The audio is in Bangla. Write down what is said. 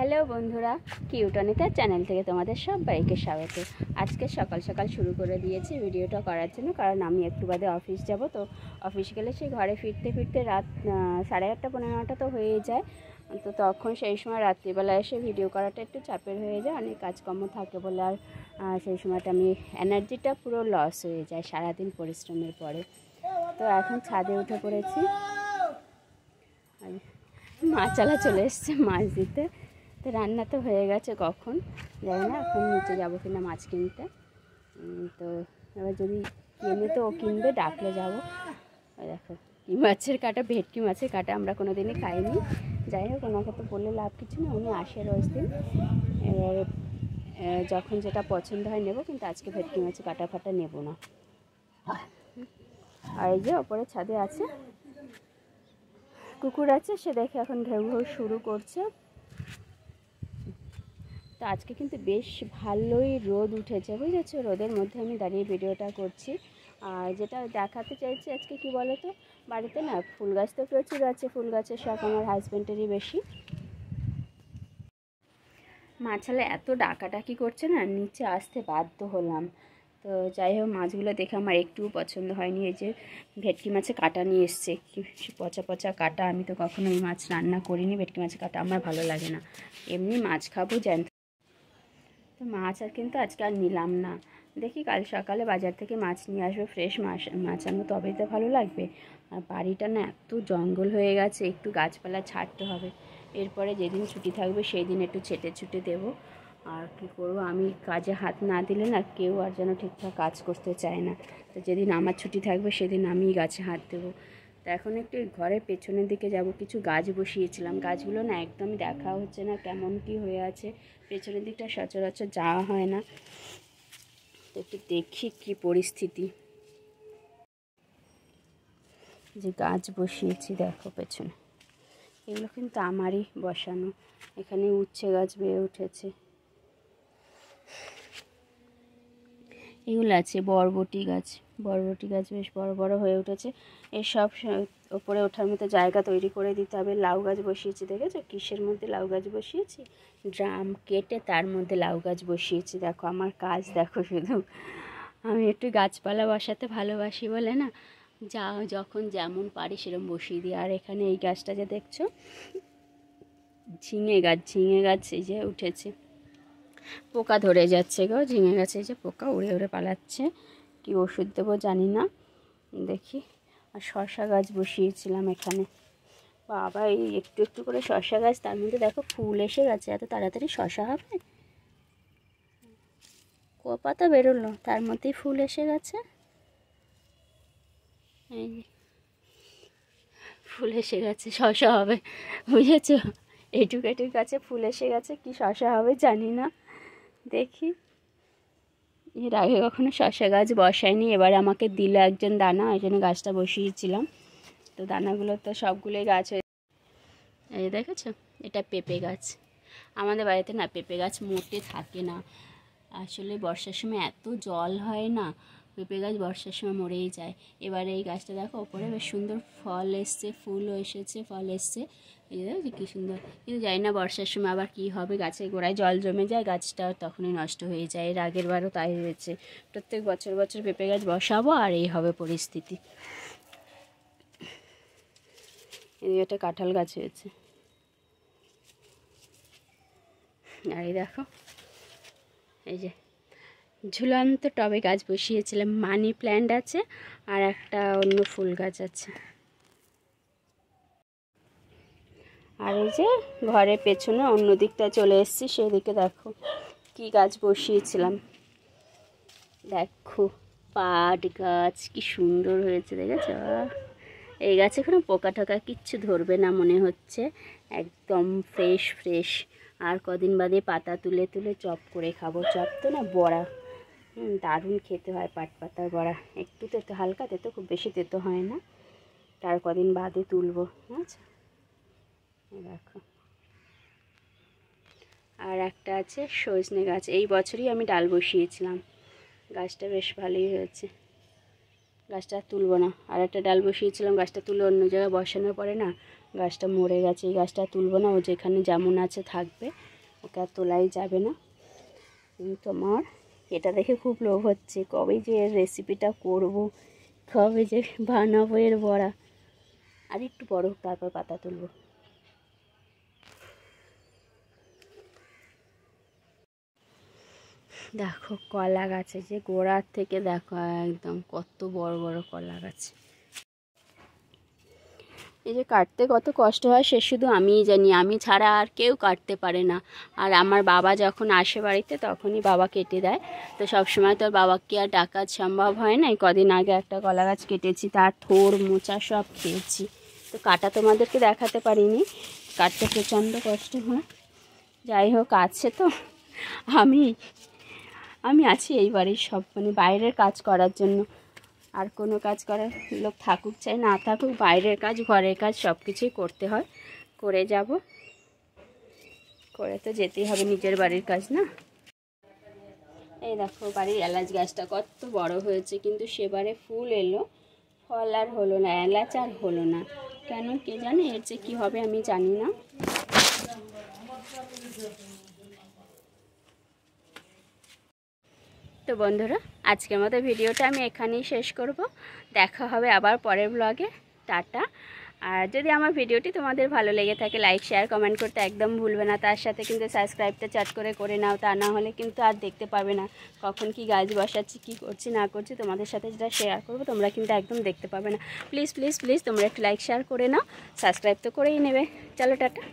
হ্যালো বন্ধুরা, কিউট অনিতা চ্যানেল থেকে তোমাদের সবাইকে স্বাগত। আজকে সকাল সকাল শুরু করে দিয়েছি ভিডিওটা করার জন্য, কারণ আমি একটু বাদে অফিস যাব। তো অফিস গেলে সেই ঘরে ফিরতে ফিরতে রাত 8:30 পৌনে 9টা তো হয়ে যায়। তো তখন সেই সময় রাত্রিবেলা এসে ভিডিও করাটা একটু চাপের হয়ে যায়, অনেক কাজকর্ম থাকে বলে। আর সেই সময়টা আমি এনার্জিটা পুরো লস হয়ে যায় সারাদিন পরিশ্রমের পরে। তো এখন ছাদে উঠে পড়েছি। মাছালা চলে এসছে মাছ দিতে। তো রান্না তো হয়ে গেছে কখন জানি না, এখন নিচে যাবো কিনা মাছ কিনতে। তো এবার যদি কিনে তো ও কিনবে, ডাকলে যাবো। দেখো কি মাছের কাঁটা, ভেটকি মাছের কাঁটা আমরা কোনো দিনই খাইনি। যাই হোক, ওনাকে তো বললে লাভ কিছু না, উনি আসে রোজ দিন। এবার যখন যেটা পছন্দ হয় নেবো, কিন্তু আজকে ভেটকি মাছের কাঁটা ফাটা নেবো না। আর এই যে ওপরে ছাদে আছে কুকুর আছে, সে দেখে এখন ঘেউ ঘেউ শুরু করছে। তো আজকে কিন্তু বেশ ভালোই রোদ উঠেছে, বুঝেছো? রোদের মধ্যে আমি দাঁড়িয়ে ভিডিওটা করছি। আর যেটা দেখাতে চাইছি আজকে কি বলো তো, বাড়িতে না ফুল গাছ তো প্রচুর আছে। ফুল গাছের শখ আমার হাজব্যান্ডেরই বেশি। মাছালে এত ডাকাডাকি করছে না, নিচে আসতে বাধ্য হলাম। তো যাই হোক, মাছগুলো দেখে আমার একটুও পছন্দ হয়নি। এই যে ভেটকি মাছে কাঁটা নিয়ে এসছে, কি পচা পচা কাঁটা। আমি তো কখনো এই মাছ রান্না করিনি, ভেটকি মাছের কাঁটা আমার ভালো লাগে না। এমনি মাছ খাবো জ্যান্ত। তো মাছ আর কিন্তু আজকে আর নিলাম না, দেখি কাল সকালে বাজার থেকে মাছ নিয়ে আসবো। ফ্রেশ মাছ আনবো, তবেই তো ভালো লাগবে। আর বাড়িটা না এত জঙ্গল হয়ে গেছে, একটু গাছপালা ছাড়তে হবে। এরপরে যেদিন ছুটি থাকবে সেই দিন একটু ছেটে ছুটে দেবো। আর কি করব, আমি কাজে হাত না দিলে না কেউ আর যেন ঠিকঠাক কাজ করতে চায় না। তো যেদিন আমার ছুটি থাকবে সেদিন আমি গাছে হাত দেবো। তো এখন একটু ঘরের পেছনের দিকে যাব, কিছু গাছ বসিয়েছিলাম। গাছগুলো না একদমই দেখা হচ্ছে না, কেমন কি হয়ে আছে। পেছনের দিকটা সচরাচর যাওয়া হয় না, তো একটু দেখি কি পরিস্থিতি। যে গাছ বসিয়েছি দেখো পেছনে, এগুলো কিন্তু আমারই বসানো। এখানে উচ্ছে গাছ বেয়ে উঠেছে, এগুলো আছে বরবটি গাছ বেশ বড় বড় হয়ে উঠেছে। এসব ওপরে ওঠার মতো জায়গা তৈরি করে দিতে হবে। লাউ গাছ বসিয়েছি, দেখেছো কিসের মধ্যে লাউ গাছ বসিয়েছি? ড্রাম কেটে তার মধ্যে লাউ গাছ বসিয়েছি। দেখো আমার কাজ দেখো শুধু। আমি একটু গাছপালা বসাতে ভালোবাসি বলে না, যখন যেমন পারি সেরকম বসিয়ে দিই। আর এখানে এই গাছটা যে দেখছো, ঝিঙে গাছ এই যে উঠেছে। পোকা ধরে যাচ্ছে গো ঝিঙে গাছে, যে পোকা উড়ে উড়ে পালাচ্ছে। কি ওষুধ দেবো জানি না, দেখি। আর শসা গাছ বসিয়েছিলাম এখানে। বাবা, এই একটু একটু করে শসা গাছ, তার মধ্যে দেখো ফুল এসে গেছে। এত তাড়াতাড়ি শসা হবে? পাতা বেরোলো, তার মধ্যেই ফুল এসে গেছে। এই ফুল এসে গেছে, শসা হবে, বুঝেছো? এইটুকু গাছে ফুল এসে গেছে, কি শসা হবে জানি না, দেখি। এর আগে কখনো শসা গাছ বসায়নি, এবার আমাকে দিল একজন দানা, ওই জন্য গাছটা বসিয়েছিলাম। তো দানাগুলো তো সবগুলোই গাছ হয়ে, এই দেখেছো, এটা পেঁপে গাছ। আমাদের বাড়িতে না পেঁপে গাছ মোটে থাকে না, আসলে বর্ষার সময় এত জল হয় না, পেঁপে গাছ বর্ষার সময় মরেই যায়। এবারে এই গাছটা দেখো ওপরে বেশ সুন্দর ফল এসছে, ফুলও এসেছে, ফল এসছে, এই যে দেখো কী সুন্দর। কিন্তু জানি না বর্ষার সময় আবার কী হবে, গাছের গোড়ায় জল জমে যায়, গাছটা তখনই নষ্ট হয়ে যায়। এর আগের বারও তাই হয়েছে। প্রত্যেক বছর পেঁপে গাছ বসাবো আর এই হবে পরিস্থিতি। এদিকে একটা কাঁঠাল গাছ হয়েছে, আর এই দেখো এই যে ঝুলন্ত টবে গাছ বসিয়েছিলাম। মানি প্ল্যান্ট আছে আর একটা অন্য ফুল গাছ আছে। আর এই যে ঘরের পেছনে অন্য দিকটা চলে এসেছি, সেদিকে দেখো কি গাছ বসিয়েছিলাম। দেখো পাট গাছ কি সুন্দর হয়েছে, দেখেছো? এই গাছে কোনো পোকা টোকা কিচ্ছু ধরবে না মনে হচ্ছে, একদম ফ্রেশ। আর কদিন বাদে পাতা তুলে তুলে চপ করে খাবো। চপ তো না, বড়া, দারুণ খেতে হয় পাট পাতার বড়া। একটু তেতো, হালকা তেতো, খুব বেশি তেতো হয় না। তার কদিন বাদে তুলবো। আচ্ছা দেখো, আর একটা আছে সজনে গাছ, এই বছরই আমি ডাল বসিয়েছিলাম, গাছটা বেশ ভালোই হয়েছে। গাছটা তুলবো না, আর একটা ডাল বসিয়েছিলাম, গাছটা তুলে অন্য জায়গায় বসানোর পরে না গাছটা মরে গেছে। এই গাছটা তুলবো না, ও যেখানে যেমন আছে থাকবে। ওকে আর তোলাই যাবে না। কিন্তু আমার এটা দেখে খুব লোভ হচ্ছে, কবে যে এর রেসিপিটা করব, কবে যে বানাবো এর বড়া। আর একটু বড় হোক তারপর পাতা তুলব। দেখো কলা গাছে যে গোড়ার থেকে দেখো একদম কত বড় বড় কলা গাছ। এই যে কাটতে কত কষ্ট হয় সে শুধু আমিই জানি, আমি ছাড়া আর কেউ কাটতে পারে না। আর আমার বাবা যখন আসে বাড়িতে তখনই বাবা কেটে দেয়। তো সবসময় তো বাবাকে আর ডাকা সম্ভব হয় না। কদিন আগে একটা কলা গাছ কেটেছি, তার থোড় মোচা সব খেয়েছি। তো কাটা তোমাদেরকে দেখাতে পারিনি, কাটতে প্রচণ্ড কষ্ট হয়। যাই হোক আছে তো, আমি আমি আছি এই বাড়ির সব মানে বাইরের কাজ করার জন্য। আর কোনো কাজ করার লোক থাকুক চাই না থাকুক, বাইরের কাজ ঘরের কাজ সব কিছুই করতে হয়, করে যাব, করে তো যেতেই হবে, নিজের বাড়ির কাজ না। এই দেখো বাড়ির এলাচ গাছটা কত বড় হয়েছে, কিন্তু সেবারে ফুল এলো, ফল আর হলো না, এলাচ আর হলো না কেন কে জানে, এর যে কী হবে আমি জানি না। তো বন্ধুরা আজকের মতো ভিডিওটা আমি এখানেই শেষ করব। দেখা হবে আবার পরের ব্লগে। টাটা। আর যদি আমার ভিডিওটি তোমাদের ভালো লেগে থাকে লাইক শেয়ার কমেন্ট করতে একদম ভুলবে না। তার সাথে কিন্তু সাবস্ক্রাইবটা চট করে নাও, তা না হলে কিন্তু আর দেখতে পাবে না কখন কি গাছ বসাচ্ছি, কী করছি না করছি। তোমাদের সাথে যেটা শেয়ার করবো তোমরা কিন্তু একদম দেখতে পাবে না। প্লিজ প্লিজ প্লিজ তোমরা একটু লাইক শেয়ার করে নাও, সাবস্ক্রাইব তো করেই নেবে। চলো টাটা।